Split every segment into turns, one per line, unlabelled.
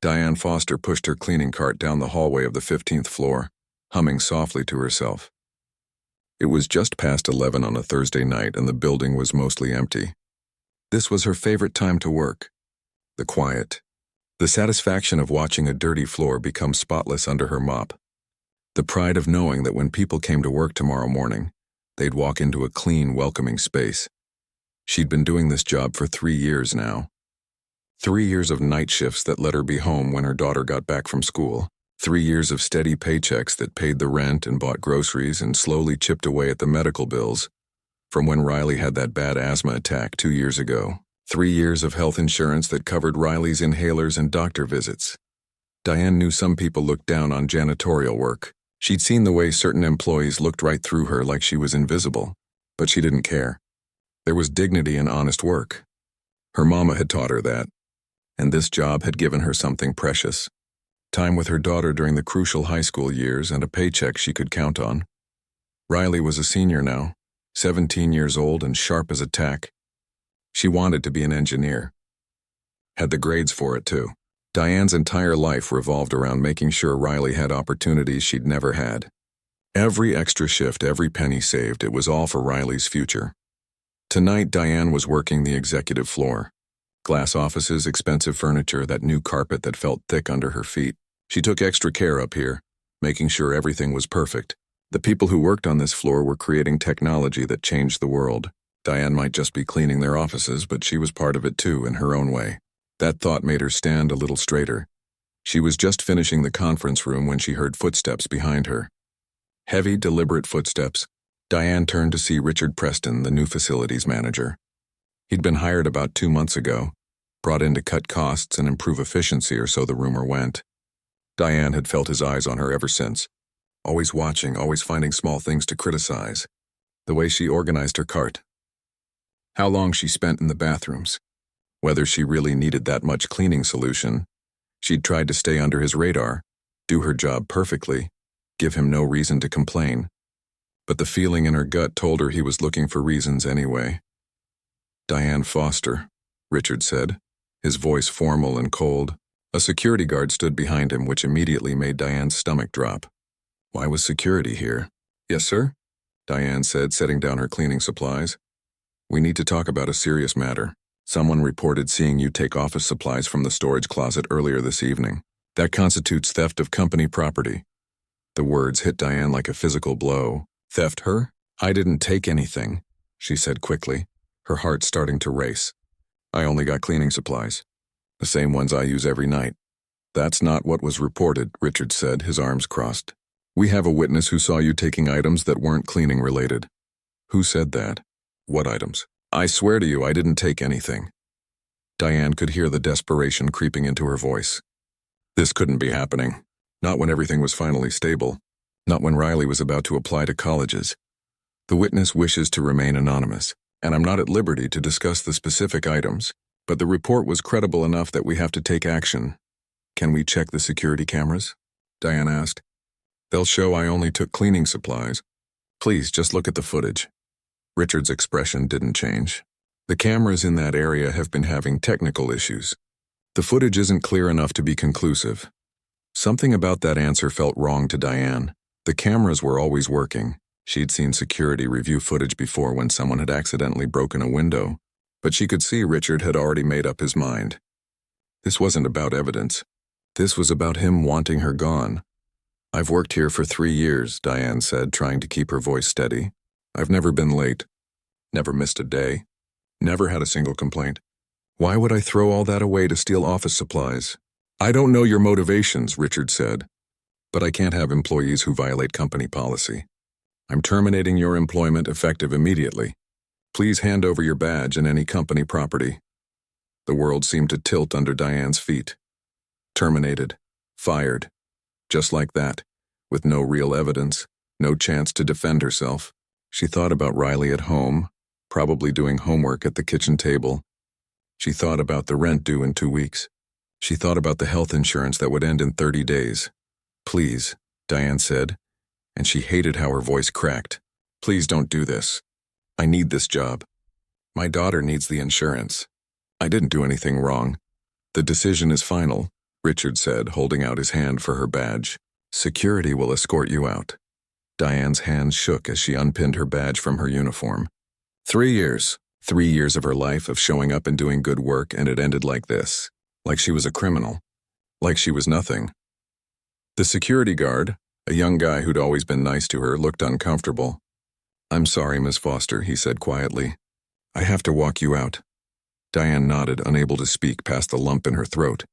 Diane Foster pushed her cleaning cart down the hallway of the 15th floor, humming softly to herself. It was just past 11 on a Thursday night and the building was mostly empty. This was her favorite time to work. The quiet. The satisfaction of watching a dirty floor become spotless under her mop. The pride of knowing that when people came to work tomorrow morning, they'd walk into a clean, welcoming space. She'd been doing this job for 3 years now. 3 years of night shifts that let her be home when her daughter got back from school. 3 years of steady paychecks that paid the rent and bought groceries and slowly chipped away at the medical bills from when Riley had that bad asthma attack 2 years ago. 3 years of health insurance that covered Riley's inhalers and doctor visits. Diane knew some people looked down on janitorial work. She'd seen the way certain employees looked right through her like she was invisible, but she didn't care. There was dignity in honest work. Her mama had taught her that, and this job had given her something precious. Time with her daughter during the crucial high school years and a paycheck she could count on. Riley was a senior now, 17 years old and sharp as a tack. She wanted to be an engineer. Had the grades for it, too. Diane's entire life revolved around making sure Riley had opportunities she'd never had. Every extra shift, every penny saved, it was all for Riley's future. Tonight, Diane was working the executive floor. Glass offices, expensive furniture, that new carpet that felt thick under her feet. She took extra care up here, making sure everything was perfect. The people who worked on this floor were creating technology that changed the world. Diane might just be cleaning their offices, but she was part of it too, in her own way. That thought made her stand a little straighter. She was just finishing the conference room when she heard footsteps behind her. Heavy, deliberate footsteps. Diane turned to see Richard Preston, the new facilities manager. He'd been hired about 2 months ago, brought in to cut costs and improve efficiency, or so the rumor went. Diane had felt his eyes on her ever since. Always watching, always finding small things to criticize. The way she organized her cart. How long she spent in the bathrooms. Whether she really needed that much cleaning solution. She'd tried to stay under his radar, do her job perfectly, give him no reason to complain. But the feeling in her gut told her he was looking for reasons anyway. Diane Foster, Richard said, his voice formal and cold. A security guard stood behind him, which immediately made Diane's stomach drop. Why was security here? Yes, sir? Diane said, setting down her cleaning supplies. We need to talk about a serious matter. Someone reported seeing you take office supplies from the storage closet earlier this evening. That constitutes theft of company property. The words hit Diane like a physical blow. Theft her? I didn't take anything, she said quickly, her heart starting to race. I only got cleaning supplies. The same ones I use every night. That's not what was reported, Richard said, his arms crossed. We have a witness who saw you taking items that weren't cleaning related. Who said that? What items? I swear to you I didn't take anything. Diane could hear the desperation creeping into her voice. This couldn't be happening. Not when everything was finally stable. Not when Riley was about to apply to colleges. The witness wishes to remain anonymous, and I'm not at liberty to discuss the specific items, but the report was credible enough that we have to take action. Can we check the security cameras? Diane asked. They'll show I only took cleaning supplies. Please, just look at the footage. Richard's expression didn't change. The cameras in that area have been having technical issues. The footage isn't clear enough to be conclusive. Something about that answer felt wrong to Diane. The cameras were always working. She'd seen security review footage before when someone had accidentally broken a window, but she could see Richard had already made up his mind. This wasn't about evidence. This was about him wanting her gone. I've worked here for 3 years, Diane said, trying to keep her voice steady. I've never been late. Never missed a day. Never had a single complaint. Why would I throw all that away to steal office supplies? I don't know your motivations, Richard said, but I can't have employees who violate company policy. I'm terminating your employment effective immediately. Please hand over your badge and any company property. The world seemed to tilt under Diane's feet. Terminated. Fired. Just like that, with no real evidence, no chance to defend herself. She thought about Riley at home, probably doing homework at the kitchen table. She thought about the rent due in 2 weeks. She thought about the health insurance that would end in 30 days. Please, Diane said, and she hated how her voice cracked. Please don't do this. I need this job. My daughter needs the insurance. I didn't do anything wrong. The decision is final. Richard said, holding out his hand for her badge. Security will escort you out. Diane's hands shook as she unpinned her badge from her uniform. 3 years. 3 years of her life of showing up and doing good work, and it ended like this. Like she was a criminal. Like she was nothing. The security guard, a young guy who'd always been nice to her, looked uncomfortable. I'm sorry, Miss Foster, he said quietly. I have to walk you out. Diane nodded, unable to speak past the lump in her throat.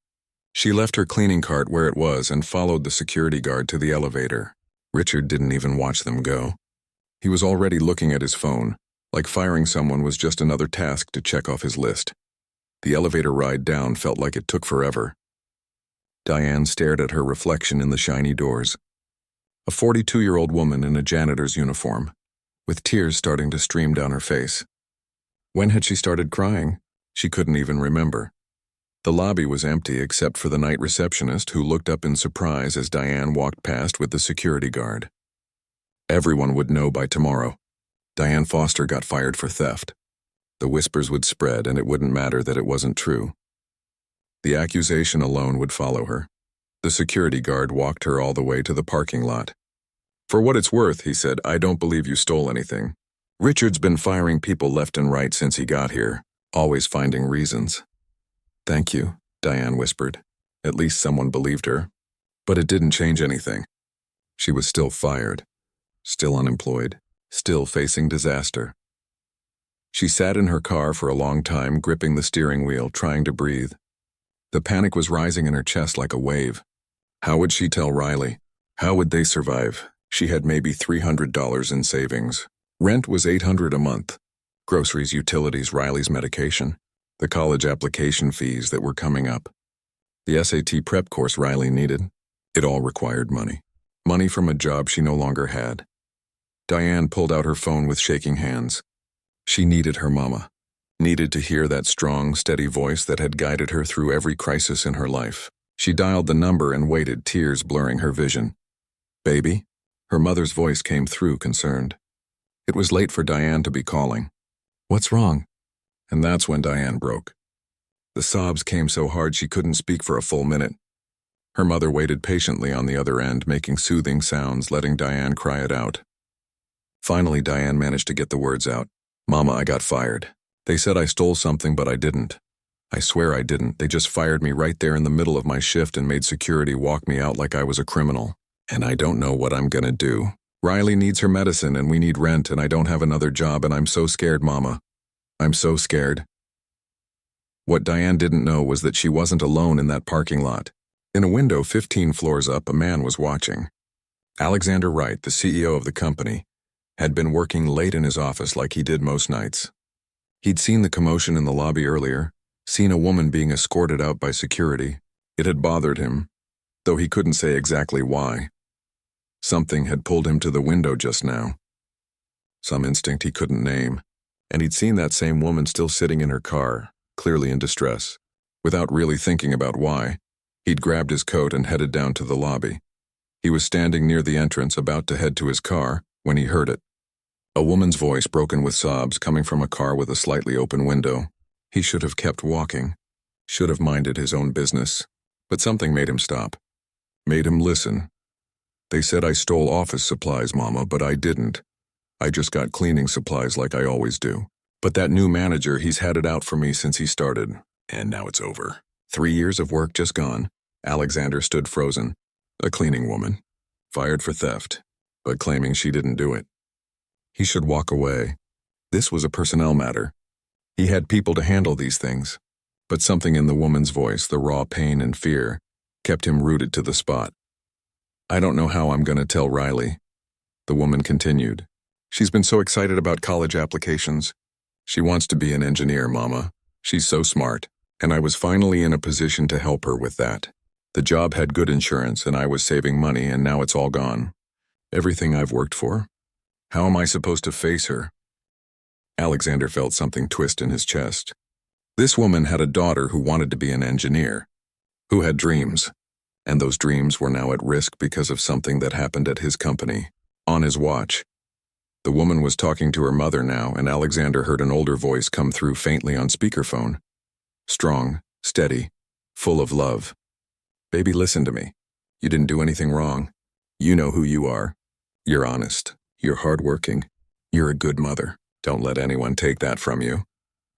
She left her cleaning cart where it was and followed the security guard to the elevator. Richard didn't even watch them go. He was already looking at his phone, like firing someone was just another task to check off his list. The elevator ride down felt like it took forever. Diane stared at her reflection in the shiny doors. A 42-year-old woman in a janitor's uniform, with tears starting to stream down her face. When had she started crying? She couldn't even remember. The lobby was empty except for the night receptionist, who looked up in surprise as Diane walked past with the security guard. Everyone would know by tomorrow. Diane Foster got fired for theft. The whispers would spread, and it wouldn't matter that it wasn't true. The accusation alone would follow her. The security guard walked her all the way to the parking lot. For what it's worth, he said, I don't believe you stole anything. Richard's been firing people left and right since he got here, always finding reasons. Thank you, Diane whispered. At least someone believed her. But it didn't change anything. She was still fired, still unemployed, still facing disaster. She sat in her car for a long time, gripping the steering wheel, trying to breathe. The panic was rising in her chest like a wave. How would she tell Riley? How would they survive? She had maybe $300 in savings. Rent was $800 a month. Groceries, utilities, Riley's medication. The college application fees that were coming up. The SAT prep course Riley needed. It all required money. Money from a job she no longer had. Diane pulled out her phone with shaking hands. She needed her mama. Needed to hear that strong, steady voice that had guided her through every crisis in her life. She dialed the number and waited, tears blurring her vision. Baby? Her mother's voice came through, concerned. It was late for Diane to be calling. What's wrong? And that's when Diane broke. The sobs came so hard she couldn't speak for a full minute. Her mother waited patiently on the other end, making soothing sounds, letting Diane cry it out. Finally, Diane managed to get the words out. Mama, I got fired. They said I stole something, but I didn't. I swear I didn't. They just fired me right there in the middle of my shift and made security walk me out like I was a criminal. And I don't know what I'm gonna do. Riley needs her medicine and we need rent and I don't have another job and I'm so scared, Mama. I'm so scared. What Diane didn't know was that she wasn't alone in that parking lot. In a window 15 floors up, a man was watching. Alexander Wright, the CEO of the company, had been working late in his office like he did most nights. He'd seen the commotion in the lobby earlier, seen a woman being escorted out by security. It had bothered him, though he couldn't say exactly why. Something had pulled him to the window just now. Some instinct he couldn't name, and he'd seen that same woman still sitting in her car, clearly in distress. Without really thinking about why, he'd grabbed his coat and headed down to the lobby. He was standing near the entrance, about to head to his car, when he heard it. A woman's voice, broken with sobs, coming from a car with a slightly open window. He should have kept walking, should have minded his own business, but something made him stop, made him listen. They said I stole office supplies, Mama, but I didn't. I just got cleaning supplies like I always do. But that new manager, he's had it out for me since he started, and now it's over. 3 years of work just gone. Alexander stood frozen. A cleaning woman, fired for theft, but claiming she didn't do it. He should walk away. This was a personnel matter. He had people to handle these things. But something in the woman's voice, the raw pain and fear, kept him rooted to the spot. I don't know how I'm going to tell Riley. The woman continued. She's been so excited about college applications. She wants to be an engineer, Mama. She's so smart. And I was finally in a position to help her with that. The job had good insurance and I was saving money, and now it's all gone. Everything I've worked for. How am I supposed to face her? Alexander felt something twist in his chest. This woman had a daughter who wanted to be an engineer, who had dreams, and those dreams were now at risk because of something that happened at his company, on his watch. The woman was talking to her mother now, and Alexander heard an older voice come through faintly on speakerphone. Strong, steady, full of love. Baby, listen to me. You didn't do anything wrong. You know who you are. You're honest. You're hardworking. You're a good mother. Don't let anyone take that from you.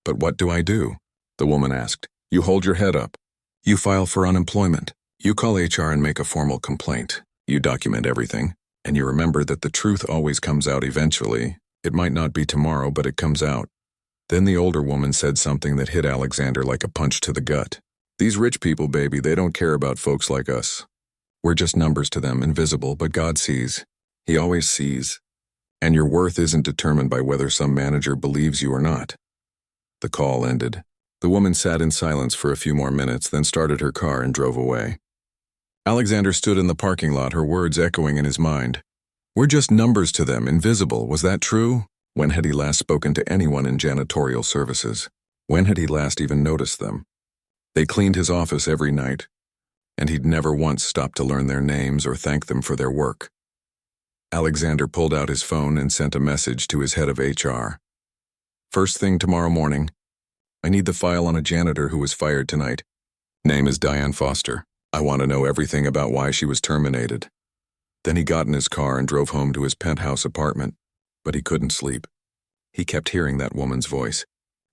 But what do I do? The woman asked. You hold your head up. You file for unemployment. You call HR and make a formal complaint. You document everything. And you remember that the truth always comes out eventually. It might not be tomorrow, but it comes out. Then the older woman said something that hit Alexander like a punch to the gut. These rich people, baby, they don't care about folks like us. We're just numbers to them, invisible, but God sees. He always sees. And your worth isn't determined by whether some manager believes you or not. The call ended. The woman sat in silence for a few more minutes, then started her car and drove away. Alexander stood in the parking lot, her words echoing in his mind. We're just numbers to them, invisible. Was that true? When had he last spoken to anyone in janitorial services? When had he last even noticed them? They cleaned his office every night, and he'd never once stopped to learn their names or thank them for their work. Alexander pulled out his phone and sent a message to his head of HR. First thing tomorrow morning. I need the file on a janitor who was fired tonight. Name is Diane Foster. I want to know everything about why she was terminated. Then he got in his car and drove home to his penthouse apartment, but he couldn't sleep. He kept hearing that woman's voice.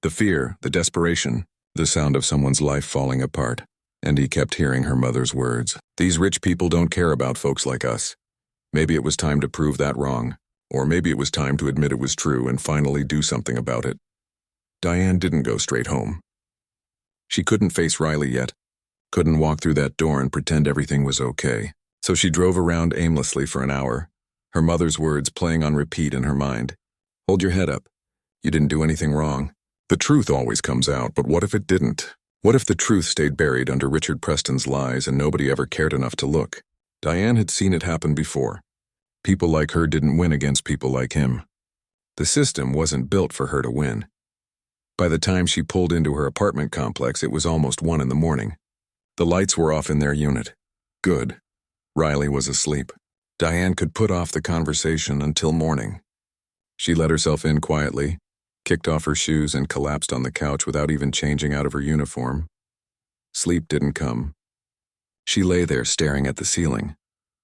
The fear, the desperation, the sound of someone's life falling apart. And he kept hearing her mother's words. These rich people don't care about folks like us. Maybe it was time to prove that wrong. Or maybe it was time to admit it was true and finally do something about it. Diane didn't go straight home. She couldn't face Riley yet. Couldn't walk through that door and pretend everything was okay. So she drove around aimlessly for an hour, her mother's words playing on repeat in her mind. Hold your head up. You didn't do anything wrong. The truth always comes out, but what if it didn't? What if the truth stayed buried under Richard Preston's lies and nobody ever cared enough to look? Diane had seen it happen before. People like her didn't win against people like him. The system wasn't built for her to win. By the time she pulled into her apartment complex, it was almost 1 a.m. The lights were off in their unit. Good. Riley was asleep. Diane could put off the conversation until morning. She let herself in quietly, kicked off her shoes and collapsed on the couch without even changing out of her uniform. Sleep didn't come. She lay there staring at the ceiling,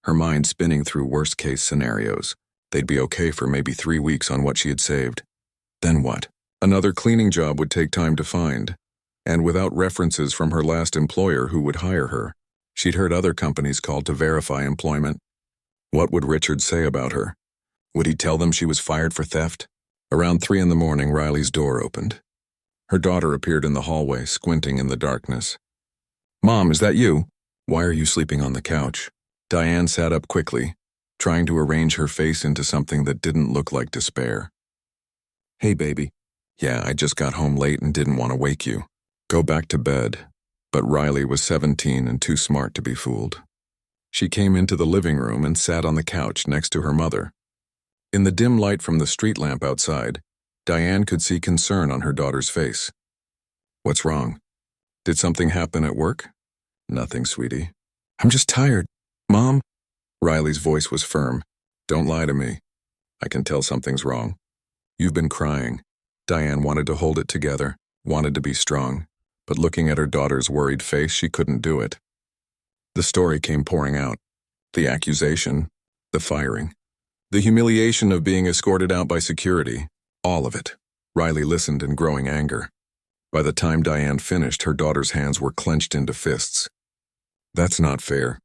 her mind spinning through worst-case scenarios. They'd be okay for maybe 3 weeks on what she had saved. Then what? Another cleaning job would take time to find, and without references from her last employer who would hire her. She'd heard other companies called to verify employment. What would Richard say about her? Would he tell them she was fired for theft? Around 3 a.m, Riley's door opened. Her daughter appeared in the hallway, squinting in the darkness. Mom, is that you? Why are you sleeping on the couch? Diane sat up quickly, trying to arrange her face into something that didn't look like despair. Hey, baby. Yeah, I just got home late and didn't want to wake you. Go back to bed. But Riley was 17 and too smart to be fooled. She came into the living room and sat on the couch next to her mother. In the dim light from the street lamp outside, Diane could see concern on her daughter's face. What's wrong? Did something happen at work? Nothing, sweetie. I'm just tired. Mom? Riley's voice was firm. Don't lie to me. I can tell something's wrong. You've been crying. Diane wanted to hold it together, wanted to be strong, but looking at her daughter's worried face, she couldn't do it. The story came pouring out. The accusation, the firing, the humiliation of being escorted out by security, all of it. Riley listened in growing anger. By the time Diane finished, her daughter's hands were clenched into fists. That's not fair.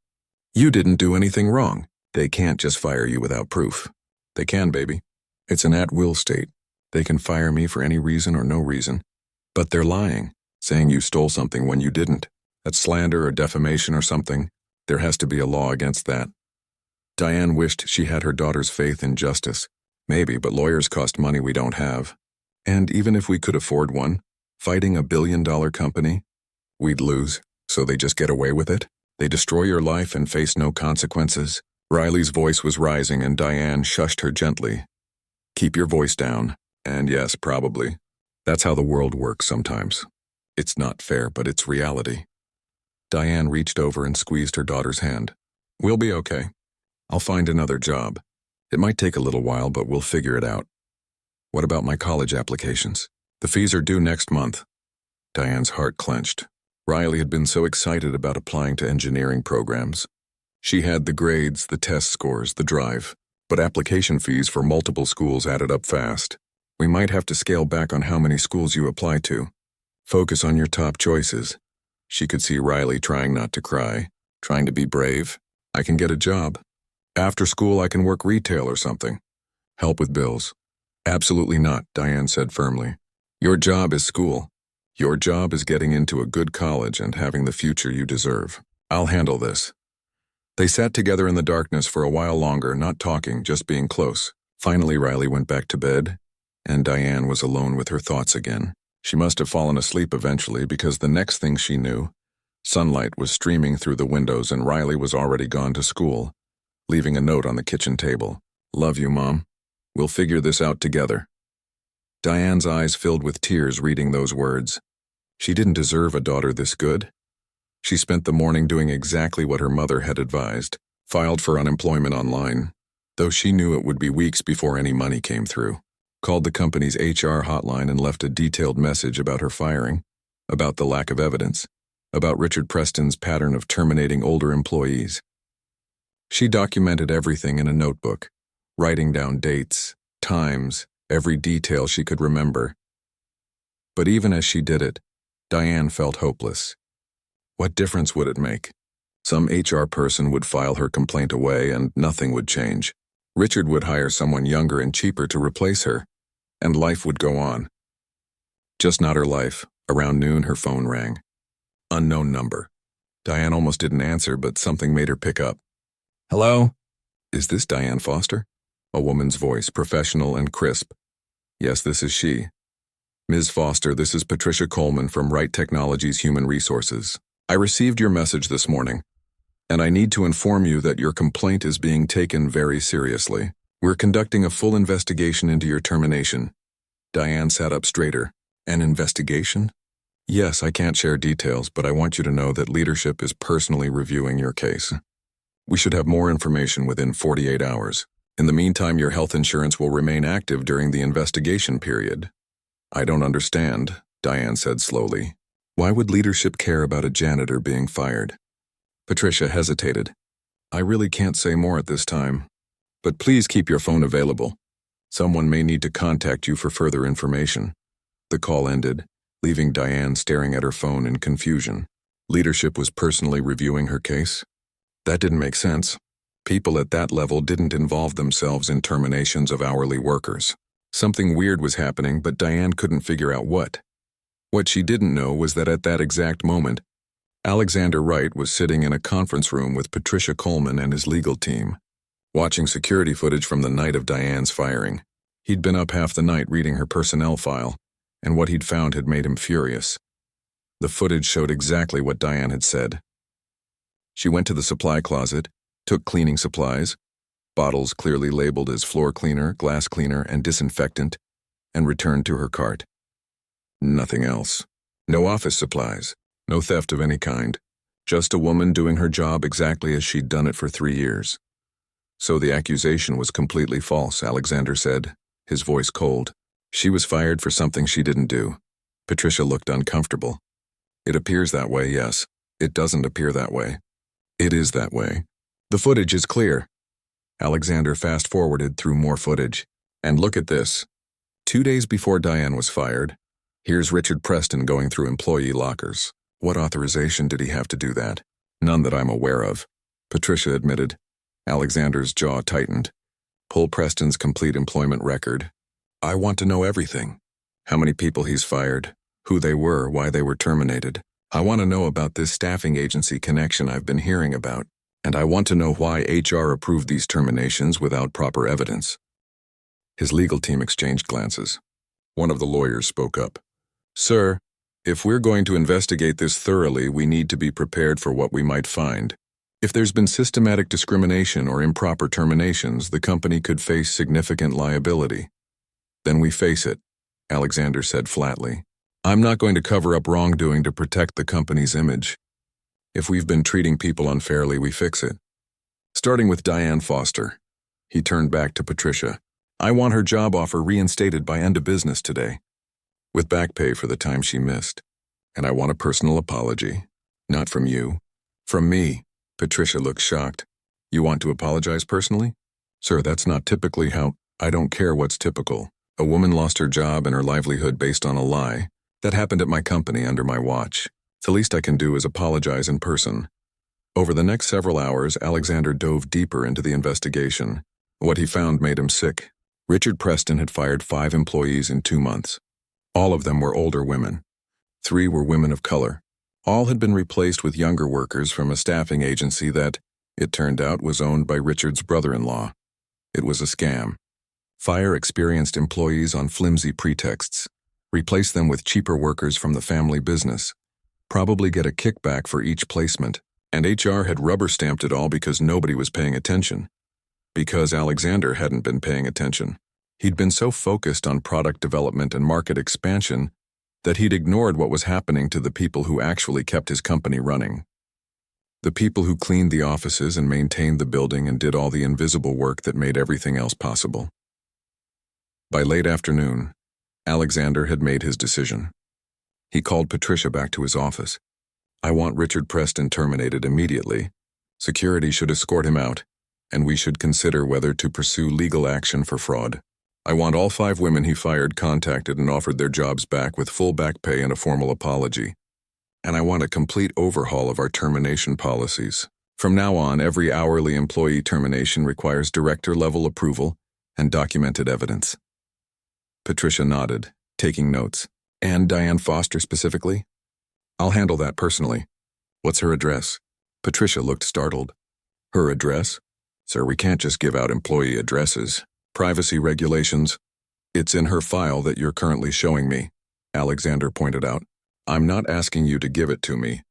You didn't do anything wrong. They can't just fire you without proof. They can, baby. It's an at-will state. They can fire me for any reason or no reason. But they're lying, saying you stole something when you didn't. That's slander or defamation or something. There has to be a law against that. Diane wished she had her daughter's faith in justice. Maybe, but lawyers cost money we don't have. And even if we could afford one, fighting a billion-dollar company, we'd lose, so they just get away with it? They destroy your life and face no consequences? Riley's voice was rising and Diane shushed her gently. Keep your voice down. And yes, probably. That's how the world works sometimes. It's not fair, but it's reality. Diane reached over and squeezed her daughter's hand. We'll be okay. I'll find another job. It might take a little while, but we'll figure it out. What about my college applications? The fees are due next month. Diane's heart clenched. Riley had been so excited about applying to engineering programs. She had the grades, the test scores, the drive, but application fees for multiple schools added up fast. We might have to scale back on how many schools you apply to. Focus on your top choices. She could see Riley trying not to cry, trying to be brave. I can get a job. After school, I can work retail or something. Help with bills. Absolutely not, Diane said firmly. Your job is school. Your job is getting into a good college and having the future you deserve. I'll handle this. They sat together in the darkness for a while longer, not talking, just being close. Finally, Riley went back to bed, and Diane was alone with her thoughts again. She must have fallen asleep eventually because the next thing she knew, sunlight was streaming through the windows and Riley was already gone to school, leaving a note on the kitchen table. Love you, Mom. We'll figure this out together. Diane's eyes filled with tears reading those words. She didn't deserve a daughter this good. She spent the morning doing exactly what her mother had advised, filed for unemployment online, though she knew it would be weeks before any money came through. Called the company's HR hotline and left a detailed message about her firing, about the lack of evidence, about Richard Preston's pattern of terminating older employees. She documented everything in a notebook, writing down dates, times, every detail she could remember. But even as she did it, Diane felt hopeless. What difference would it make? Some HR person would file her complaint away and nothing would change. Richard would hire someone younger and cheaper to replace her, and life would go on. Just not her life. Around noon, her phone rang. Unknown number. Diane almost didn't answer, but something made her pick up. Hello? Is this Diane Foster? A woman's voice, professional and crisp. Yes, this is she. Ms. Foster, this is Patricia Coleman from Wright Technologies Human Resources. I received your message this morning, and I need to inform you that your complaint is being taken very seriously. We're conducting a full investigation into your termination. Diane sat up straighter. An investigation? Yes, I can't share details, but I want you to know that leadership is personally reviewing your case. We should have more information within 48 hours. In the meantime, your health insurance will remain active during the investigation period. I don't understand, Diane said slowly. Why would leadership care about a janitor being fired? Patricia hesitated. I really can't say more at this time, but please keep your phone available. Someone may need to contact you for further information. The call ended, leaving Diane staring at her phone in confusion. Leadership was personally reviewing her case? That didn't make sense. People at that level didn't involve themselves in terminations of hourly workers. Something weird was happening, but Diane couldn't figure out what. What she didn't know was that at that exact moment, Alexander Wright was sitting in a conference room with Patricia Coleman and his legal team, watching security footage from the night of Diane's firing. He'd been up half the night reading her personnel file, and what he'd found had made him furious. The footage showed exactly what Diane had said. She went to the supply closet, took cleaning supplies, bottles clearly labeled as floor cleaner, glass cleaner, and disinfectant, and returned to her cart. Nothing else. No office supplies. No theft of any kind. Just a woman doing her job exactly as she'd done it for 3 years. So the accusation was completely false, Alexander said, his voice cold. She was fired for something she didn't do. Patricia looked uncomfortable. It appears that way, yes. It doesn't appear that way. It is that way. The footage is clear. Alexander fast-forwarded through more footage. And look at this. 2 days before Diane was fired, here's Richard Preston going through employee lockers. What authorization did he have to do that? None that I'm aware of, Patricia admitted. Alexander's jaw tightened. Pull Preston's complete employment record. I want to know everything. How many people he's fired, who they were, why they were terminated. I want to know about this staffing agency connection I've been hearing about, and I want to know why HR approved these terminations without proper evidence. His legal team exchanged glances. One of the lawyers spoke up. Sir, if we're going to investigate this thoroughly, we need to be prepared for what we might find. If there's been systematic discrimination or improper terminations, the company could face significant liability. Then we face it, Alexander said flatly. I'm not going to cover up wrongdoing to protect the company's image. If we've been treating people unfairly, we fix it. Starting with Diane Foster. He turned back to Patricia. I want her job offer reinstated by end of business today, with back pay for the time she missed. And I want a personal apology. Not from you. From me. Patricia looked shocked. You want to apologize personally? Sir, that's not typically how. I don't care what's typical. A woman lost her job and her livelihood based on a lie. That happened at my company under my watch. The least I can do is apologize in person. Over the next several hours, Alexander dove deeper into the investigation. What he found made him sick. Richard Preston had fired 5 employees in 2 months. All of them were older women. 3 were women of color. All had been replaced with younger workers from a staffing agency that, it turned out, was owned by Richard's brother-in-law. It was a scam. Fire experienced employees on flimsy pretexts. Replace them with cheaper workers from the family business. Probably get a kickback for each placement. And HR had rubber-stamped it all because nobody was paying attention. Because Alexander hadn't been paying attention. He'd been so focused on product development and market expansion that he'd ignored what was happening to the people who actually kept his company running. The people who cleaned the offices and maintained the building and did all the invisible work that made everything else possible. By late afternoon, Alexander had made his decision. He called Patricia back to his office. I want Richard Preston terminated immediately. Security should escort him out, and we should consider whether to pursue legal action for fraud. I want all 5 women he fired contacted and offered their jobs back with full back pay and a formal apology. And I want a complete overhaul of our termination policies. From now on, every hourly employee termination requires director-level approval and documented evidence. Patricia nodded, taking notes. And Diane Foster specifically? I'll handle that personally. What's her address? Patricia looked startled. Her address? Sir, we can't just give out employee addresses. Privacy regulations. It's in her file that you're currently showing me, Alexander pointed out. I'm not asking you to give it to me.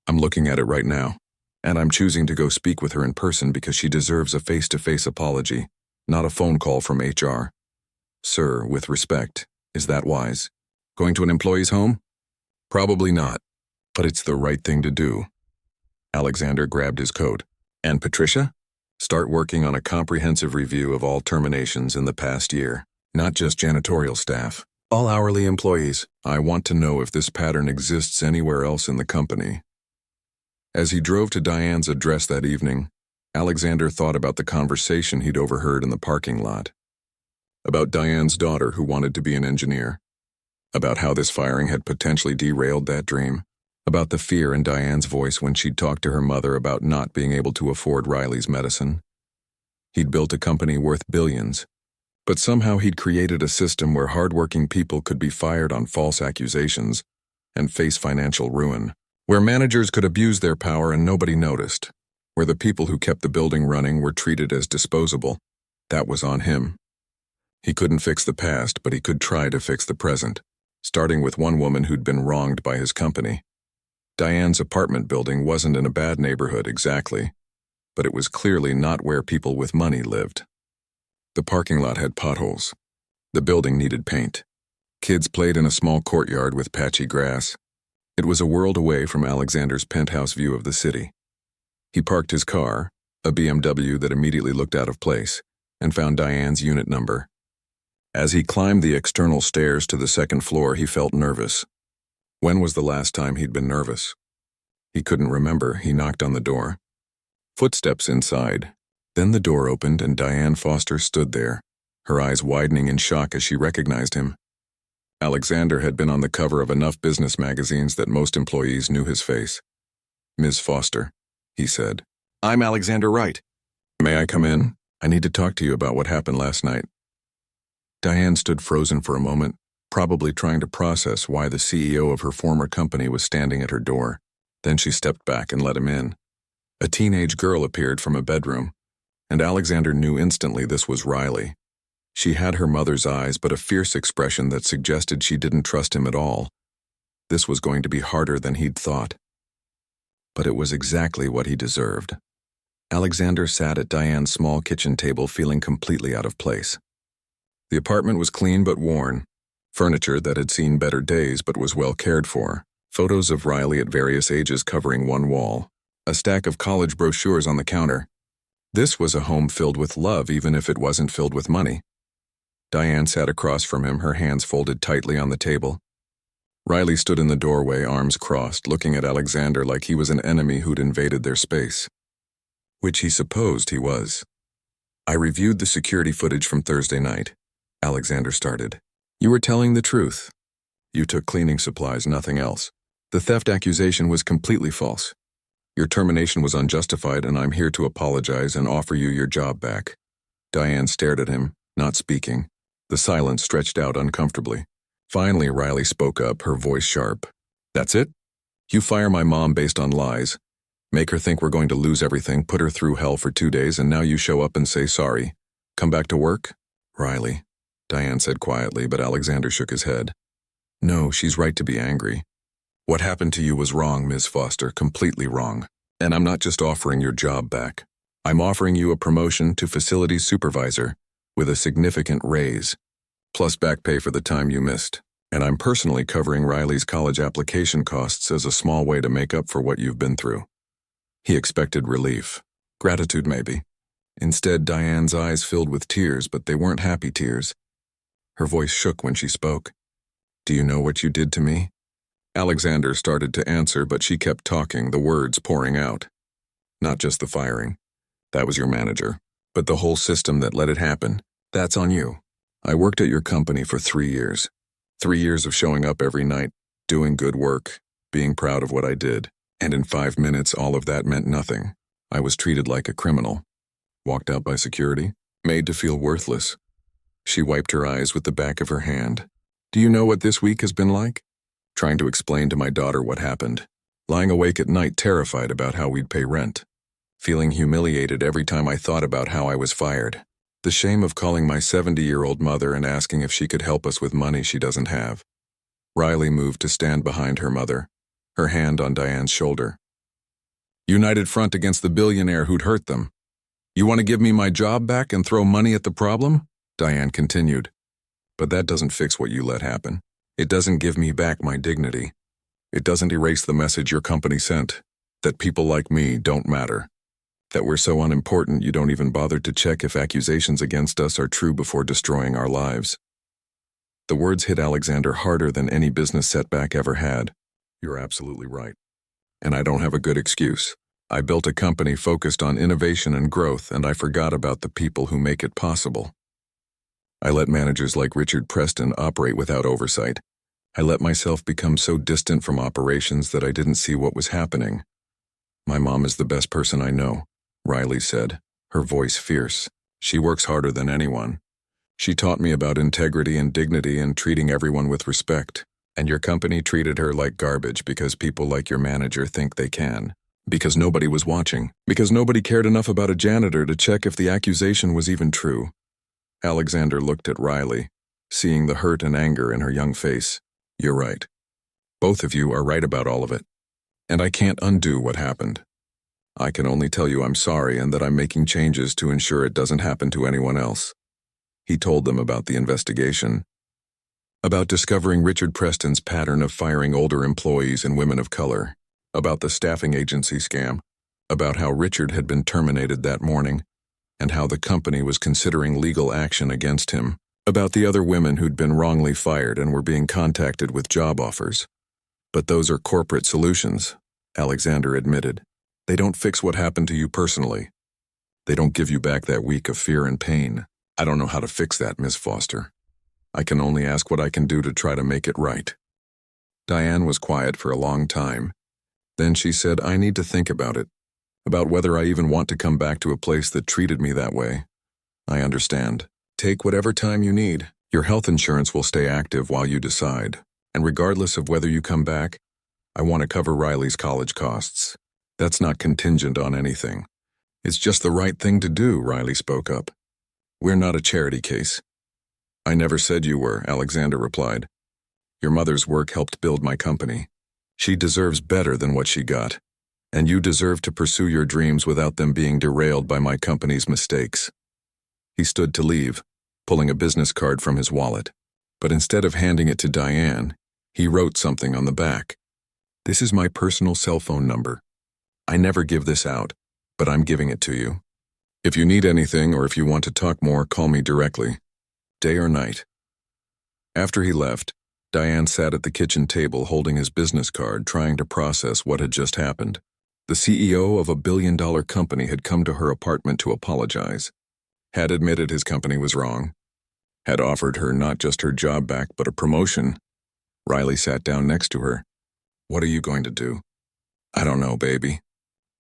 I'm looking at it right now, and I'm choosing to go speak with her in person because she deserves a face-to-face apology, not a phone call from HR. Sir, with respect, is that wise? Going to an employee's home? Probably not, but it's the right thing to do. Alexander grabbed his coat. And Patricia? Start working on a comprehensive review of all terminations in the past year, not just janitorial staff. All hourly employees. I want to know if this pattern exists anywhere else in the company. As he drove to Diane's address that evening, Alexander thought about the conversation he'd overheard in the parking lot. About Diane's daughter who wanted to be an engineer. About how this firing had potentially derailed that dream. About the fear in Diane's voice when she'd talked to her mother about not being able to afford Riley's medicine. He'd built a company worth billions, but somehow he'd created a system where hardworking people could be fired on false accusations and face financial ruin, where managers could abuse their power and nobody noticed, where the people who kept the building running were treated as disposable. That was on him. He couldn't fix the past, but he could try to fix the present, starting with one woman who'd been wronged by his company. Diane's apartment building wasn't in a bad neighborhood exactly, but it was clearly not where people with money lived. The parking lot had potholes. The building needed paint. Kids played in a small courtyard with patchy grass. It was a world away from Alexander's penthouse view of the city. He parked his car, a BMW that immediately looked out of place, and found Diane's unit number. As he climbed the external stairs to the second floor, he felt nervous. When was the last time he'd been nervous? He couldn't remember. He knocked on the door. Footsteps inside. Then the door opened and Diane Foster stood there, her eyes widening in shock as she recognized him. Alexander had been on the cover of enough business magazines that most employees knew his face. Ms. Foster, he said. I'm Alexander Wright. May I come in? I need to talk to you about what happened last night. Diane stood frozen for a moment, probably trying to process why the CEO of her former company was standing at her door. Then she stepped back and let him in. A teenage girl appeared from a bedroom, and Alexander knew instantly this was Riley. She had her mother's eyes, but a fierce expression that suggested she didn't trust him at all. This was going to be harder than he'd thought. But it was exactly what he deserved. Alexander sat at Diane's small kitchen table feeling completely out of place. The apartment was clean but worn. Furniture that had seen better days but was well cared for. Photos of Riley at various ages covering one wall. A stack of college brochures on the counter. This was a home filled with love even if it wasn't filled with money. Diane sat across from him, her hands folded tightly on the table. Riley stood in the doorway, arms crossed, looking at Alexander like he was an enemy who'd invaded their space. Which he supposed he was. I reviewed the security footage from Thursday night. Alexander started. You were telling the truth. You took cleaning supplies, nothing else. The theft accusation was completely false. Your termination was unjustified, and I'm here to apologize and offer you your job back. Diane stared at him, not speaking. The silence stretched out uncomfortably. Finally, Riley spoke up, her voice sharp. That's it? You fire my mom based on lies. Make her think we're going to lose everything, put her through hell for 2 days, and now you show up and say sorry. Come back to work? Riley, Diane said quietly, but Alexander shook his head. No, she's right to be angry. What happened to you was wrong, Ms. Foster, completely wrong. And I'm not just offering your job back. I'm offering you a promotion to facilities supervisor with a significant raise, plus back pay for the time you missed. And I'm personally covering Riley's college application costs as a small way to make up for what you've been through. He expected relief. Gratitude, maybe. Instead, Diane's eyes filled with tears, but they weren't happy tears. Her voice shook when she spoke. Do you know what you did to me? Alexander started to answer, but she kept talking, the words pouring out. Not just the firing. That was your manager. But the whole system that let it happen. That's on you. I worked at your company for 3 years. 3 years of showing up every night, doing good work, being proud of what I did. And in 5 minutes, all of that meant nothing. I was treated like a criminal. Walked out by security, made to feel worthless. She wiped her eyes with the back of her hand. Do you know what this week has been like? Trying to explain to my daughter what happened. Lying awake at night terrified about how we'd pay rent. Feeling humiliated every time I thought about how I was fired. The shame of calling my 70-year-old mother and asking if she could help us with money she doesn't have. Riley moved to stand behind her mother, her hand on Diane's shoulder. United front against the billionaire who'd hurt them. You want to give me my job back and throw money at the problem? Diane continued. But that doesn't fix what you let happen. It doesn't give me back my dignity. It doesn't erase the message your company sent, that people like me don't matter. That we're so unimportant you don't even bother to check if accusations against us are true before destroying our lives. The words hit Alexander harder than any business setback ever had. You're absolutely right. And I don't have a good excuse. I built a company focused on innovation and growth, and I forgot about the people who make it possible. I let managers like Richard Preston operate without oversight. I let myself become so distant from operations that I didn't see what was happening. My mom is the best person I know, Riley said, her voice fierce. She works harder than anyone. She taught me about integrity and dignity and treating everyone with respect. And your company treated her like garbage because people like your manager think they can. Because nobody was watching. Because nobody cared enough about a janitor to check if the accusation was even true. Alexander looked at Riley, seeing the hurt and anger in her young face. You're right. Both of you are right about all of it. And I can't undo what happened. I can only tell you I'm sorry and that I'm making changes to ensure it doesn't happen to anyone else. He told them about the investigation. About discovering Richard Preston's pattern of firing older employees and women of color. About the staffing agency scam. About how Richard had been terminated that morning. And how the company was considering legal action against him. About the other women who'd been wrongly fired and were being contacted with job offers. But those are corporate solutions, Alexander admitted. They don't fix what happened to you personally. They don't give you back that week of fear and pain. I don't know how to fix that, Miss Foster. I can only ask what I can do to try to make it right. Diane was quiet for a long time. Then she said, I need to think about it. About whether I even want to come back to a place that treated me that way. I understand. Take whatever time you need. Your health insurance will stay active while you decide. And regardless of whether you come back, I want to cover Riley's college costs. That's not contingent on anything. It's just the right thing to do, Riley spoke up. We're not a charity case. I never said you were, Alexander replied. Your mother's work helped build my company. She deserves better than what she got. And you deserve to pursue your dreams without them being derailed by my company's mistakes. He stood to leave, pulling a business card from his wallet. But instead of handing it to Diane, he wrote something on the back. This is my personal cell phone number. I never give this out, but I'm giving it to you. If you need anything or if you want to talk more, call me directly. Day or night. After he left, Riley Diane sat at the kitchen table holding his business card, trying to process what had just happened. The CEO of a billion-dollar company had come to her apartment to apologize, had admitted his company was wrong, had offered her not just her job back but a promotion. Riley sat down next to her. "What are you going to do?" "I don't know, baby.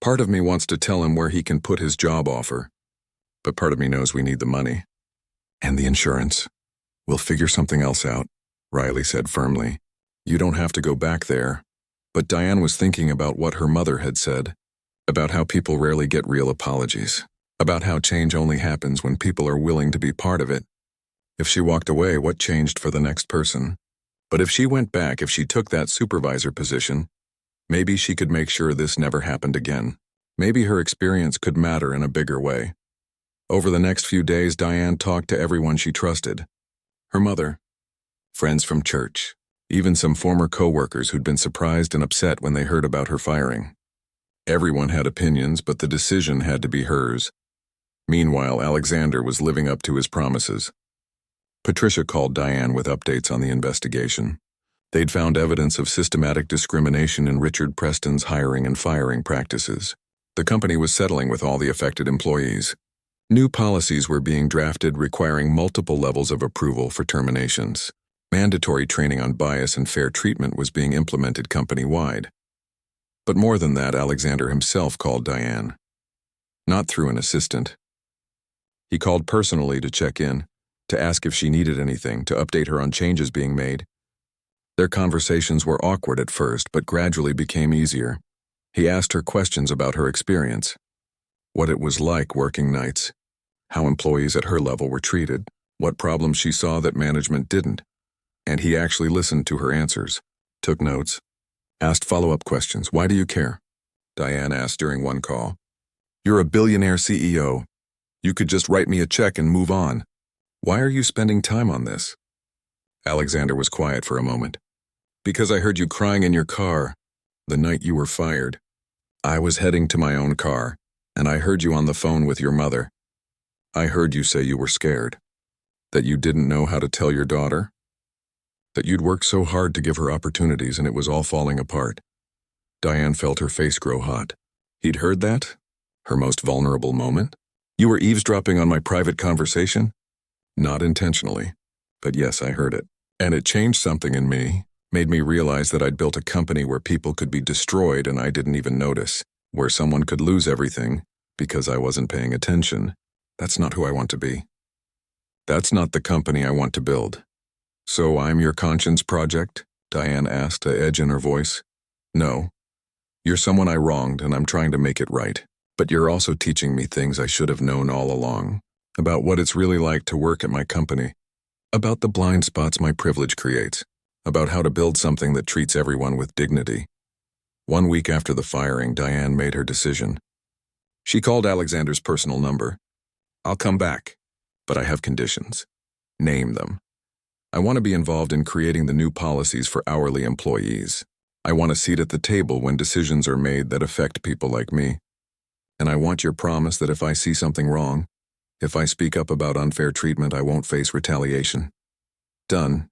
Part of me wants to tell him where he can put his job offer, but part of me knows we need the money. And the insurance. We'll figure something else out," Riley said firmly. "You don't have to go back there." But Diane was thinking about what her mother had said, about how people rarely get real apologies, about how change only happens when people are willing to be part of it. If she walked away, what changed for the next person? But if she went back, if she took that supervisor position, maybe she could make sure this never happened again. Maybe her experience could matter in a bigger way. Over the next few days, Diane talked to everyone she trusted. Her mother, friends from church, even some former co-workers who'd been surprised and upset when they heard about her firing. Everyone had opinions, but the decision had to be hers. Meanwhile, Alexander was living up to his promises. Patricia called Diane with updates on the investigation. They'd found evidence of systematic discrimination in Richard Preston's hiring and firing practices. The company was settling with all the affected employees. New policies were being drafted requiring multiple levels of approval for terminations. Mandatory training on bias and fair treatment was being implemented company-wide. But more than that, Alexander himself called Diane. Not through an assistant. He called personally to check in, to ask if she needed anything, to update her on changes being made. Their conversations were awkward at first, but gradually became easier. He asked her questions about her experience, what it was like working nights, how employees at her level were treated, what problems she saw that management didn't. And he actually listened to her answers, took notes, asked follow-up questions. "Why do you care?" Diane asked during one call. "You're a billionaire CEO. You could just write me a check and move on. Why are you spending time on this?" Alexander was quiet for a moment. "Because I heard you crying in your car the night you were fired. I was heading to my own car, and I heard you on the phone with your mother. I heard you say you were scared, that you didn't know how to tell your daughter, that you'd worked so hard to give her opportunities and it was all falling apart." Diane felt her face grow hot. He'd heard that? Her most vulnerable moment? "You were eavesdropping on my private conversation?" "Not intentionally, but yes, I heard it. And it changed something in me, made me realize that I'd built a company where people could be destroyed and I didn't even notice, where someone could lose everything because I wasn't paying attention. That's not who I want to be. That's not the company I want to build." "So I'm your conscience project?" Diane asked, a edge in her voice. "No. You're someone I wronged and I'm trying to make it right. But you're also teaching me things I should have known all along, about what it's really like to work at my company, about the blind spots my privilege creates, about how to build something that treats everyone with dignity." 1 week after the firing, Diane made her decision. She called Alexander's personal number. "I'll come back, but I have conditions." "Name them." "I want to be involved in creating the new policies for hourly employees. I want a seat at the table when decisions are made that affect people like me. And I want your promise that if I see something wrong, if I speak up about unfair treatment, I won't face retaliation." "Done.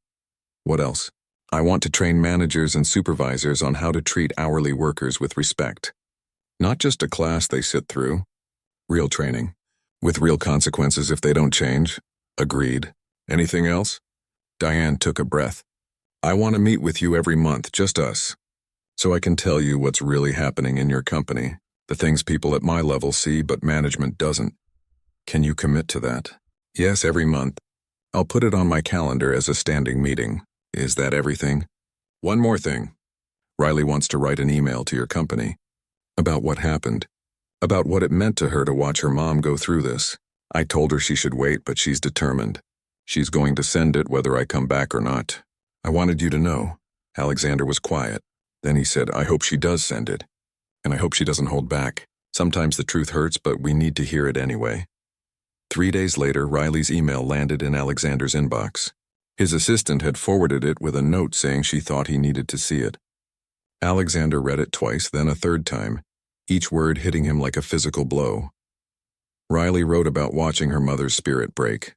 What else?" "I want to train managers and supervisors on how to treat hourly workers with respect. Not just a class they sit through. Real training, with real consequences if they don't change." "Agreed. Anything else?" Diane took a breath. "I want to meet with you every month, just us, so I can tell you what's really happening in your company, the things people at my level see but management doesn't. Can you commit to that?" "Yes, every month. I'll put it on my calendar as a standing meeting." "Is that everything?" "One more thing. Riley wants to write an email to your company. About what happened. About what it meant to her to watch her mom go through this. I told her she should wait, but she's determined. She's going to send it whether I come back or not. I wanted you to know." Alexander was quiet. Then he said, "I hope she does send it. And I hope she doesn't hold back. Sometimes the truth hurts, but we need to hear it anyway." 3 days later, Riley's email landed in Alexander's inbox. His assistant had forwarded it with a note saying she thought he needed to see it. Alexander read it twice, then a third time, each word hitting him like a physical blow. Riley wrote about watching her mother's spirit break,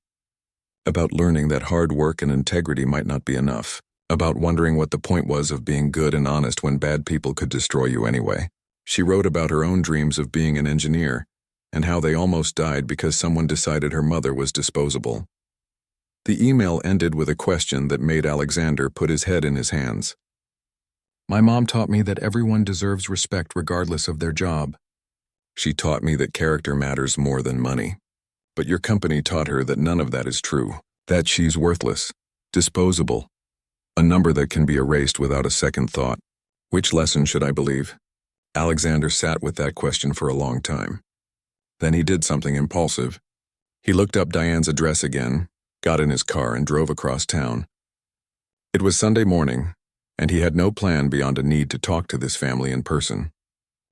about learning that hard work and integrity might not be enough, about wondering what the point was of being good and honest when bad people could destroy you anyway. She wrote about her own dreams of being an engineer and how they almost died because someone decided her mother was disposable. The email ended with a question that made Alexander put his head in his hands. My mom taught me that everyone deserves respect regardless of their job. She taught me that character matters more than money. But your company taught her that none of that is true, that she's worthless, disposable, a number that can be erased without a second thought. Which lesson should I believe? Alexander sat with that question for a long time. Then he did something impulsive. He looked up Diane's address again, got in his car, and drove across town. It was Sunday morning, and he had no plan beyond a need to talk to this family in person,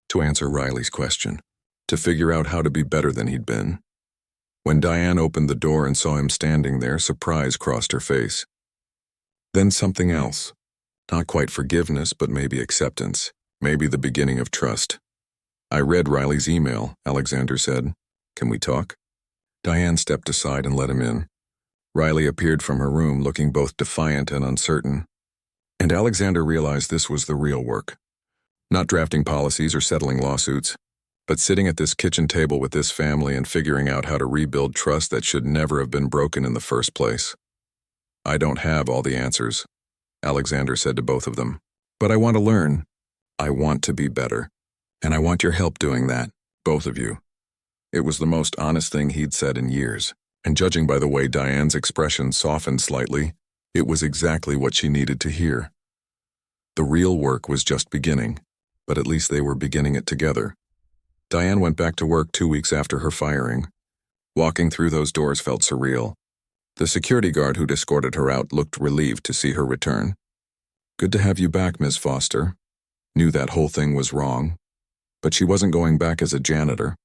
to answer Riley's question, to figure out how to be better than he'd been. When Diane opened the door and saw him standing there, surprise crossed her face. Then something else. Not quite forgiveness, but maybe acceptance, maybe the beginning of trust. I read Riley's email, Alexander said. Can we talk? Diane stepped aside and let him in. Riley appeared from her room looking both defiant and uncertain. And Alexander realized this was the real work. Not drafting policies or settling lawsuits, but sitting at this kitchen table with this family and figuring out how to rebuild trust that should never have been broken in the first place. I don't have all the answers, Alexander said to both of them. But I want to learn. I want to be better. And I want your help doing that, both of you. It was the most honest thing he'd said in years, and judging by the way Diane's expression softened slightly, it was exactly what she needed to hear. The real work was just beginning, but at least they were beginning it together. Diane went back to work 2 weeks after her firing. Walking through those doors felt surreal. The security guard who'd escorted her out looked relieved to see her return. Good to have you back, Ms. Foster. Knew that whole thing was wrong. But she wasn't going back as a janitor.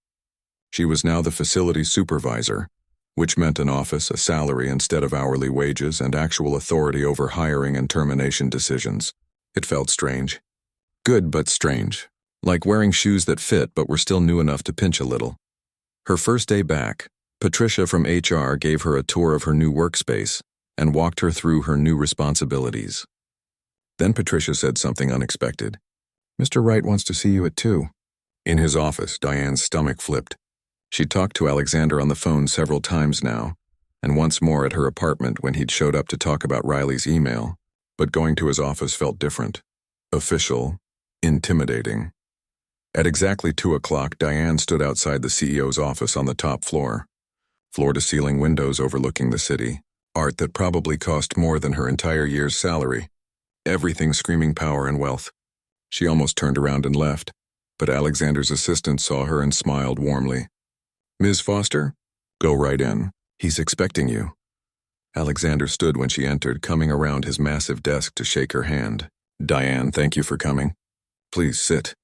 She was now the facility supervisor, which meant an office, a salary instead of hourly wages, and actual authority over hiring and termination decisions. It felt strange. Good, but strange. Like wearing shoes that fit but were still new enough to pinch a little. Her first day back, Patricia from HR gave her a tour of her new workspace and walked her through her new responsibilities. Then Patricia said something unexpected. Mr. Wright wants to see you at 2. In his office, Diane's stomach flipped. She'd talked to Alexander on the phone several times now, and once more at her apartment when he'd showed up to talk about Riley's email, but going to his office felt different. Official, intimidating. At exactly 2 o'clock, Diane stood outside the CEO's office on the top floor. Floor-to-ceiling windows overlooking the city, art that probably cost more than her entire year's salary. Everything screaming power and wealth. She almost turned around and left, but Alexander's assistant saw her and smiled warmly. Ms. Foster? Go right in. He's expecting you. Alexander stood when she entered, coming around his massive desk to shake her hand. Diane, thank you for coming. Please sit.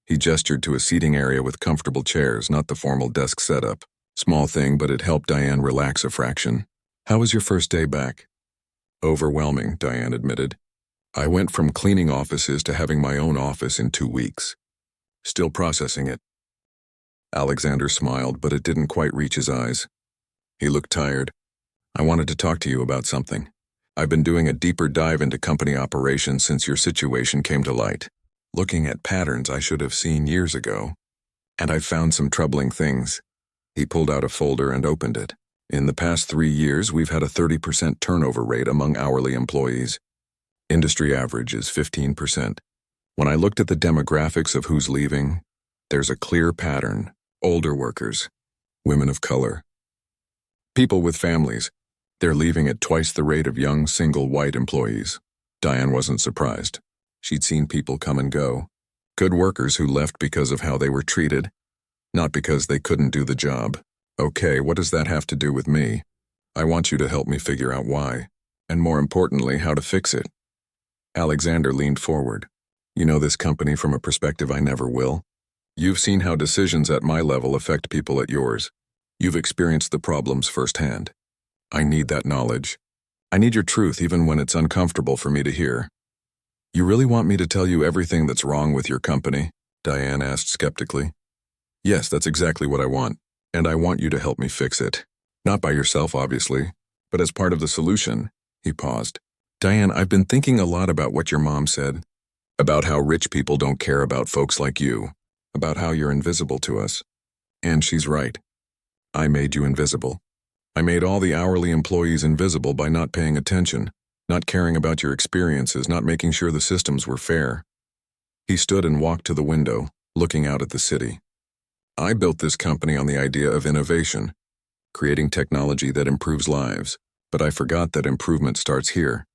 He gestured to a seating area with comfortable chairs, not the formal desk setup. Small thing, but it helped Diane relax a fraction. How was your first day back? Overwhelming, Diane admitted. I went from cleaning offices to having my own office in 2 weeks. Still processing it. Alexander smiled, but it didn't quite reach his eyes. He looked tired. I wanted to talk to you about something. I've been doing a deeper dive into company operations since your situation came to light. Looking at patterns I should have seen years ago. And I've found some troubling things. He pulled out a folder and opened it. In the past 3 years, we've had a 30% turnover rate among hourly employees. Industry average is 15%. When I looked at the demographics of who's leaving, there's a clear pattern. Older workers, women of color, people with families. They're leaving at twice the rate of young, single, white employees. Diane wasn't surprised. She'd seen people come and go. Good workers who left because of how they were treated, not because they couldn't do the job. Okay, what does that have to do with me? I want you to help me figure out why, and more importantly, how to fix it. Alexander leaned forward. You know this company from a perspective I never will. You've seen how decisions at my level affect people at yours. You've experienced the problems firsthand. I need that knowledge. I need your truth even when it's uncomfortable for me to hear. You really want me to tell you everything that's wrong with your company? Diane asked skeptically. Yes, that's exactly what I want, and I want you to help me fix it. Not by yourself, obviously, but as part of the solution. He paused. Diane, I've been thinking a lot about what your mom said, about how rich people don't care about folks like you, about how you're invisible to us. And she's right. I made you invisible. I made all the hourly employees invisible by not paying attention, not caring about your experiences, not making sure the systems were fair. He stood and walked to the window, looking out at the city. I built this company on the idea of innovation, creating technology that improves lives, but I forgot that improvement starts here,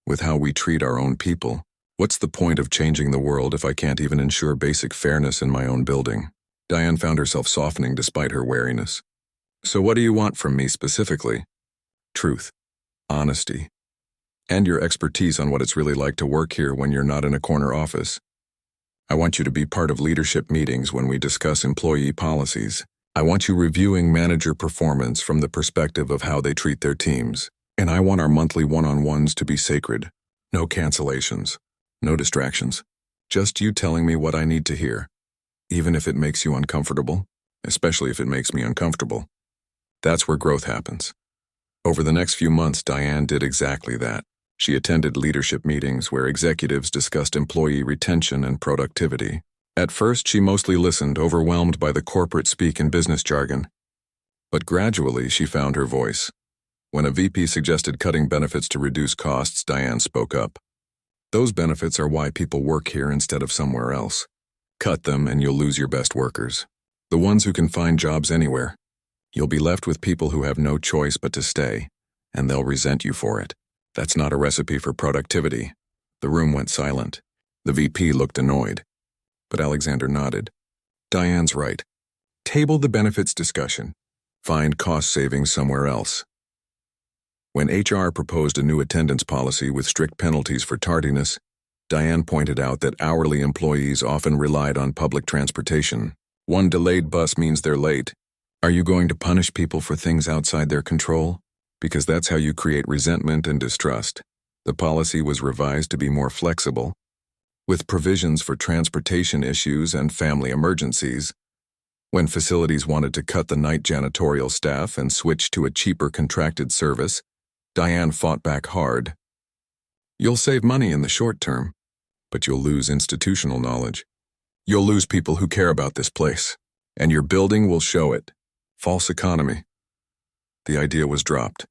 with how we treat our own people. What's the point of changing the world if I can't even ensure basic fairness in my own building? Diane found herself softening despite her wariness. So what do you want from me specifically? Truth, honesty, and your expertise on what it's really like to work here when you're not in a corner office. I want you to be part of leadership meetings when we discuss employee policies. I want you reviewing manager performance from the perspective of how they treat their teams. And I want our monthly one-on-ones to be sacred. No cancellations, no distractions. Just you telling me what I need to hear, even if it makes you uncomfortable, especially if it makes me uncomfortable. That's where growth happens. Over the next few months, Diane did exactly that. She attended leadership meetings where executives discussed employee retention and productivity. At first, she mostly listened, overwhelmed by the corporate speak and business jargon. But gradually, she found her voice. When a VP suggested cutting benefits to reduce costs, Diane spoke up. Those benefits are why people work here instead of somewhere else. Cut them and you'll lose your best workers. The ones who can find jobs anywhere. You'll be left with people who have no choice but to stay, and they'll resent you for it. That's not a recipe for productivity. The room went silent. The VP looked annoyed. But Alexander nodded. Diane's right. Table the benefits discussion. Find cost savings somewhere else. When HR proposed a new attendance policy with strict penalties for tardiness, Diane pointed out that hourly employees often relied on public transportation. One delayed bus means they're late. Are you going to punish people for things outside their control? Because that's how you create resentment and distrust. The policy was revised to be more flexible, with provisions for transportation issues and family emergencies. When facilities wanted to cut the night janitorial staff and switch to a cheaper contracted service, Diane fought back hard. You'll save money in the short term, but you'll lose institutional knowledge. You'll lose people who care about this place, and your building will show it. False economy. The idea was dropped.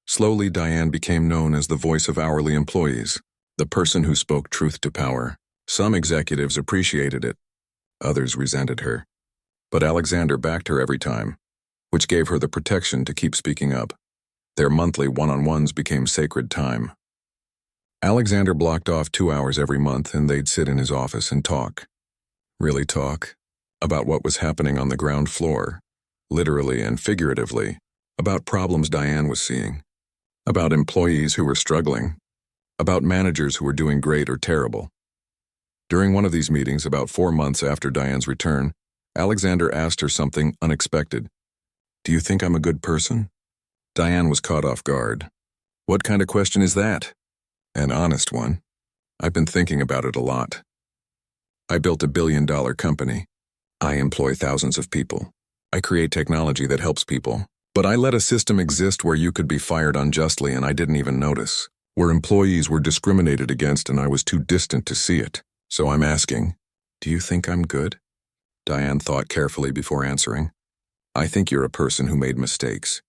Slowly, Diane became known as the voice of hourly employees, the person who spoke truth to power. Some executives appreciated it. Others resented her. But Alexander backed her every time, which gave her the protection to keep speaking up. Their monthly one-on-ones became sacred time. Alexander blocked off 2 hours every month and they'd sit in his office and talk. Really talk. About what was happening on the ground floor, literally and figuratively, about problems Diane was seeing, about employees who were struggling, about managers who were doing great or terrible. During one of these meetings, about 4 months after Diane's return, Alexander asked her something unexpected. Do you think I'm a good person? Diane was caught off guard. What kind of question is that? An honest one. I've been thinking about it a lot. I built a billion-dollar company. I employ thousands of people. I create technology that helps people. But I let a system exist where you could be fired unjustly and I didn't even notice. Where employees were discriminated against and I was too distant to see it. So I'm asking, do you think I'm good? Diane thought carefully before answering. I think you're a person who made mistakes.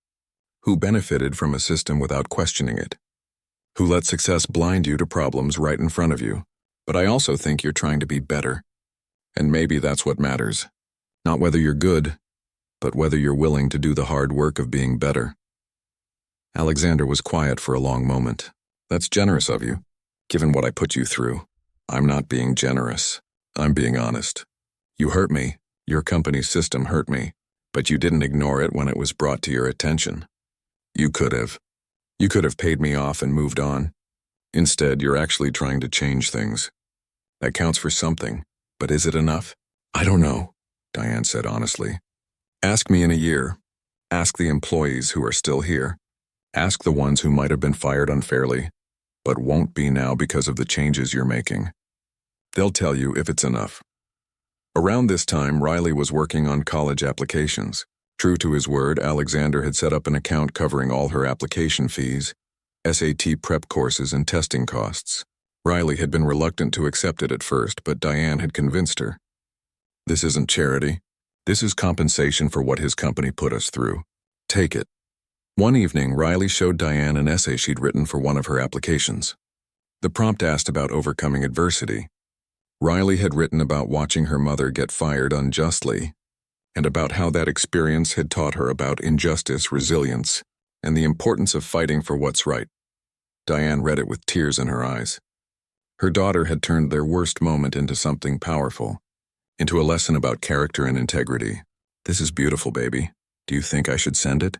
Who benefited from a system without questioning it. Who let success blind you to problems right in front of you. But I also think you're trying to be better. And maybe that's what matters. Not whether you're good, but whether you're willing to do the hard work of being better. Alexander was quiet for a long moment. That's generous of you, given what I put you through. I'm not being generous. I'm being honest. You hurt me. Your company's system hurt me. But you didn't ignore it when it was brought to your attention. You could have. You could have paid me off and moved on. Instead, you're actually trying to change things. That counts for something. But is it enough? I don't know, Diane said honestly. Ask me in a year. Ask the employees who are still here. Ask the ones who might have been fired unfairly, but won't be now because of the changes you're making. They'll tell you if it's enough. Around this time, Riley was working on college applications. True to his word, Alexander had set up an account covering all her application fees, SAT prep courses and testing costs. Riley had been reluctant to accept it at first, but Diane had convinced her. This isn't charity. This is compensation for what his company put us through. Take it. One evening, Riley showed Diane an essay she'd written for one of her applications. The prompt asked about overcoming adversity. Riley had written about watching her mother get fired unjustly, and about how that experience had taught her about injustice, resilience, and the importance of fighting for what's right. Diane read it with tears in her eyes. Her daughter had turned their worst moment into something powerful, into a lesson about character and integrity. This is beautiful, baby. Do you think I should send it?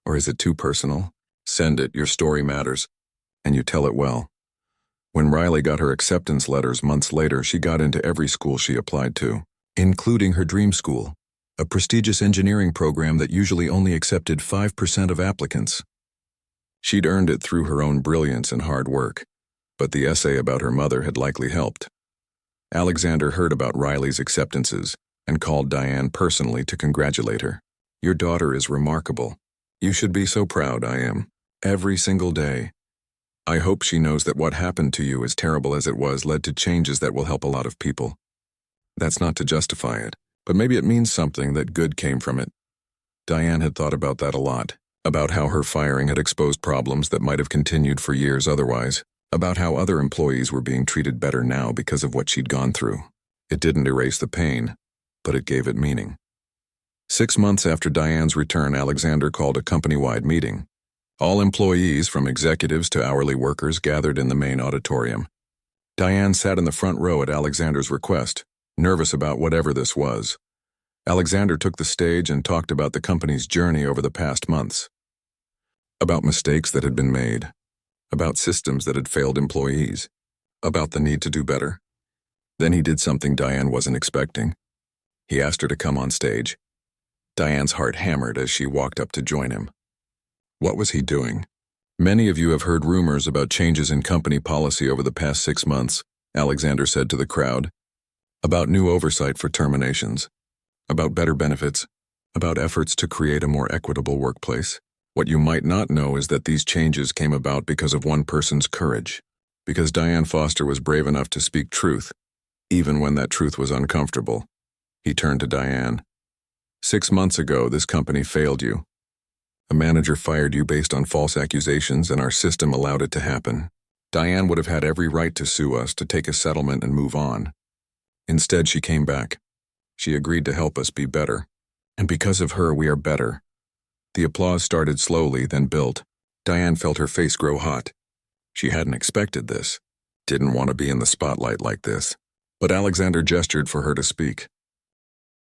Or is it too personal? Send it, your story matters, and you tell it well. When Riley got her acceptance letters months later, she got into every school she applied to, including her dream school, a prestigious engineering program that usually only accepted 5% of applicants. She'd earned it through her own brilliance and hard work, but the essay about her mother had likely helped. Alexander heard about Riley's acceptances and called Diane personally to congratulate her. Your daughter is remarkable. You should be so proud, I am. Every single day. I hope she knows that what happened to you, as terrible as it was, led to changes that will help a lot of people. That's not to justify it, but maybe it means something that good came from it. Diane had thought about that a lot, about how her firing had exposed problems that might have continued for years otherwise, about how other employees were being treated better now because of what she'd gone through. It didn't erase the pain, but it gave it meaning. 6 months after Diane's return, Alexander called a company-wide meeting. All employees, from executives to hourly workers, gathered in the main auditorium. Diane sat in the front row at Alexander's request, nervous about whatever this was. Alexander took the stage and talked about the company's journey over the past months, about mistakes that had been made, about systems that had failed employees, about the need to do better. Then he did something Diane wasn't expecting. He asked her to come on stage. Diane's heart hammered as she walked up to join him. What was he doing? Many of you have heard rumors about changes in company policy over the past 6 months, Alexander said to the crowd. About new oversight for terminations, about better benefits, about efforts to create a more equitable workplace. What you might not know is that these changes came about because of one person's courage, because Diane Foster was brave enough to speak truth, even when that truth was uncomfortable. He turned to Diane. 6 months ago, this company failed you. A manager fired you based on false accusations, and our system allowed it to happen. Diane would have had every right to sue us, to take a settlement and move on. Instead, she came back. She agreed to help us be better. And because of her, we are better. The applause started slowly, then built. Diane felt her face grow hot. She hadn't expected this, didn't want to be in the spotlight like this. But Alexander gestured for her to speak.